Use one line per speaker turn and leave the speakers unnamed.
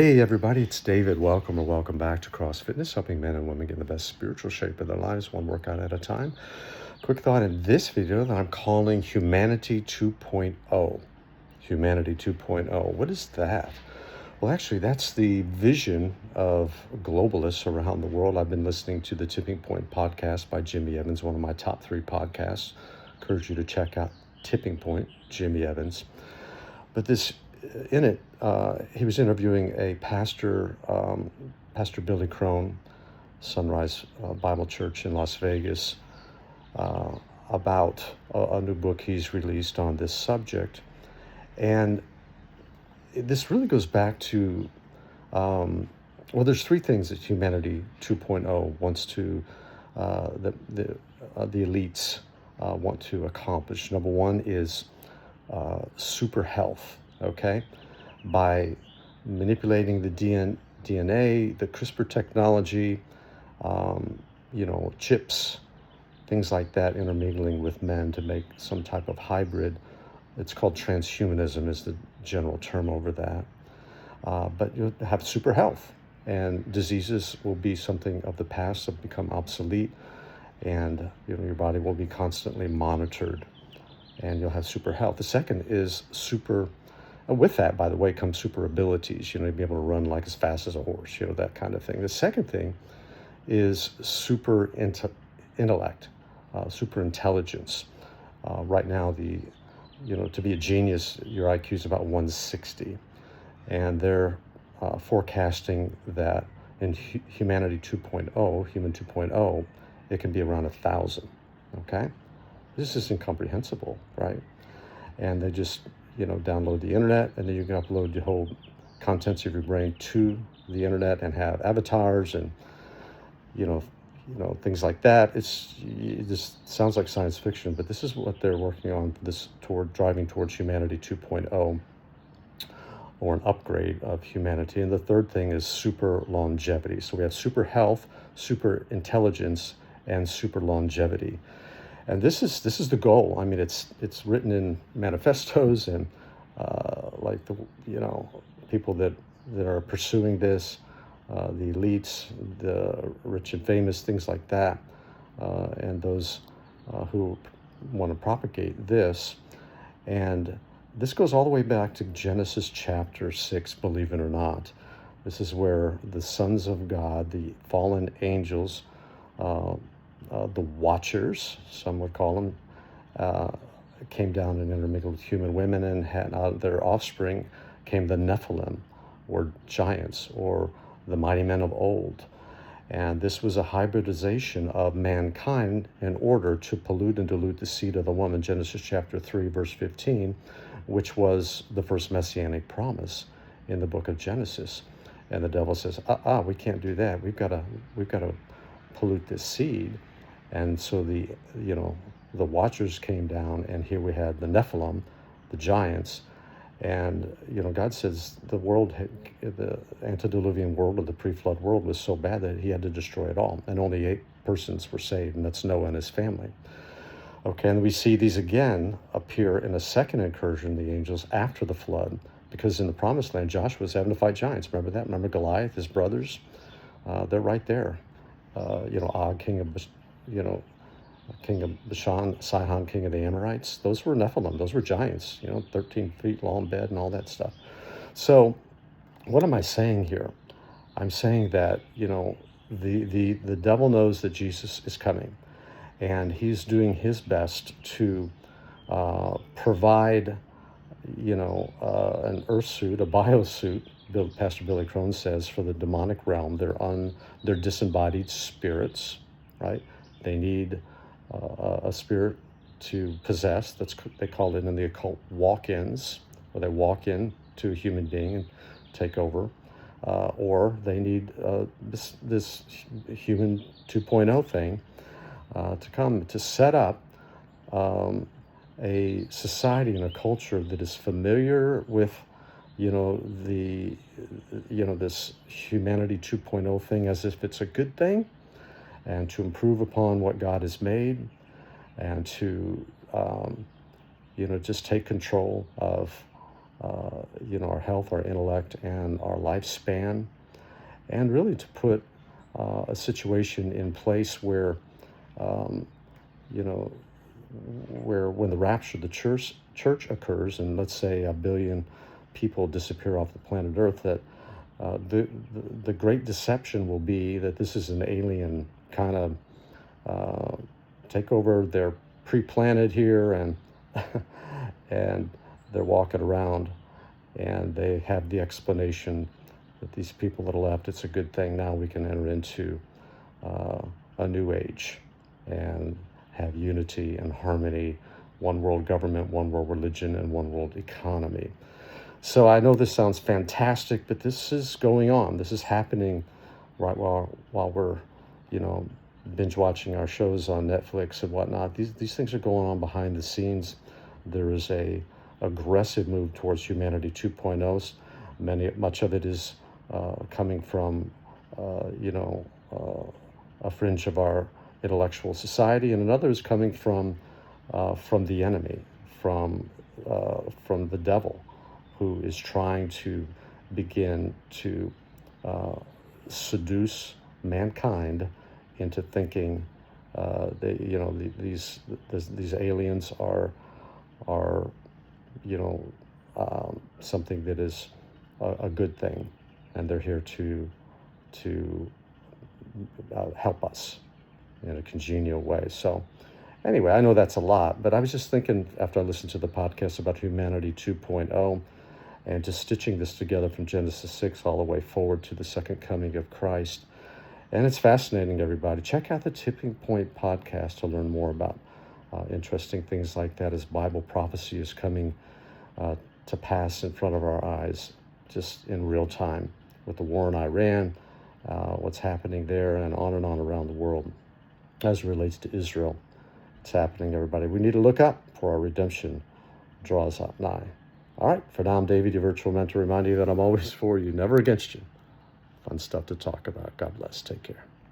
Hey everybody, it's David. Welcome or welcome back to Cross Fitness, helping men and women get in the best spiritual shape of their lives, one workout at a time. Quick thought in this video that I'm calling Humanity 2.0. Humanity 2.0. What is that? Well, actually, that's the vision of globalists around the world. I've been listening to the Tipping Point podcast by Jimmy Evans, one of my top 3 podcasts. Encourage you to check out Tipping Point, Jimmy Evans. But in it, he was interviewing a pastor, Pastor Billy Crone, Sunrise Bible Church in Las Vegas, about a new book he's released on this subject. And this really goes back to, there's 3 things that Humanity 2.0 wants to, the elites want to accomplish. Number 1 is super health, okay? By manipulating the DNA, the CRISPR technology, chips, things like that, intermingling with men to make some type of hybrid. It's called transhumanism is the general term over that. But you'll have super health, and diseases will be something of the past, have become obsolete, and your body will be constantly monitored, and you'll have super health. The second is with that, by the way, comes super abilities, to be able to run like as fast as a horse, that kind of thing. The second thing is super intellect, super intelligence. Right now, to be a genius, your IQ is about 160. And they're forecasting that in Humanity 2.0, Human 2.0, it can be around 1,000, okay? This is incomprehensible, right? And they just, download the internet, and then you can upload the whole contents of your brain to the internet and have avatars and, things like that. It just sounds like science fiction, but this is what they're working on, driving towards Humanity 2.0, or an upgrade of humanity. And the third thing is super longevity. So we have super health, super intelligence, and super longevity. And this is the goal. I mean, it's written in manifestos and people that are pursuing this, the elites, the rich and famous, things like that, and those who want to propagate this. And this goes all the way back to Genesis chapter 6, believe it or not. This is where the sons of God, the fallen angels, the Watchers, some would call them, came down and intermingled with human women, and had out of their offspring came the Nephilim, or giants, or the mighty men of old. And this was a hybridization of mankind in order to pollute and dilute the seed of the woman, Genesis chapter 3, verse 15, which was the first messianic promise in the book of Genesis. And the devil says, we can't do that. We've got to pollute this seed. And so the Watchers came down, and here we had the Nephilim, the giants. And, God says the antediluvian world, or the pre-flood world, was so bad that he had to destroy it all. And only 8 persons were saved, and that's Noah and his family. Okay, and we see these again appear in a second incursion, the angels, after the flood, because in the promised land, Joshua's having to fight giants. Remember that? Remember Goliath, his brothers? They're right there. Og, king of Bashan, Sihon, king of the Amorites. Those were Nephilim. Those were giants, 13 feet long bed and all that stuff. So what am I saying here? I'm saying that, the devil knows that Jesus is coming, and he's doing his best to provide, an earth suit, a biosuit, Pastor Billy Crone says, for the demonic realm. They're disembodied spirits, right? They need a spirit to possess. They call it in the occult walk-ins, where they walk in to a human being and take over, or they need this human 2.0 thing to come to set up a society and a culture that is familiar with this Humanity 2.0 thing, as if it's a good thing, and to improve upon what God has made, and to just take control of our health, our intellect, and our lifespan, and really to put a situation in place where, um, you know, where when the rapture of the church occurs, and let's say 1 billion people disappear off the planet Earth, that the great deception will be that this is an alien kind of takeover. They're pre-planted here, and and they're walking around, and they have the explanation that these people that are left, it's a good thing. Now we can enter into a new age and have unity and harmony, one world government, one world religion, and one world economy. So I know this sounds fantastic, but this is going on. This is happening right while we're, binge watching our shows on Netflix and whatnot. These things are going on behind the scenes. There is a aggressive move towards humanity 2.0. Much of it is coming from, a fringe of our intellectual society, and another is coming from the enemy, from the devil, who is trying to begin to seduce mankind into thinking these aliens are something that is a good thing, and they're here to help us in a congenial way. So anyway, I know that's a lot, but I was just thinking after I listened to the podcast about humanity 2.0 and just stitching this together from Genesis 6 all the way forward to the second coming of Christ. And it's fascinating, everybody. Check out the Tipping Point podcast to learn more about interesting things like that as Bible prophecy is coming to pass in front of our eyes, just in real time, with the war in Iran, what's happening there, and on around the world as it relates to Israel. It's happening, everybody. We need to look up, for our redemption draws up nigh. All right, for now, I'm David, your virtual mentor, reminding you that I'm always for you, never against you. Fun stuff to talk about. God bless. Take care.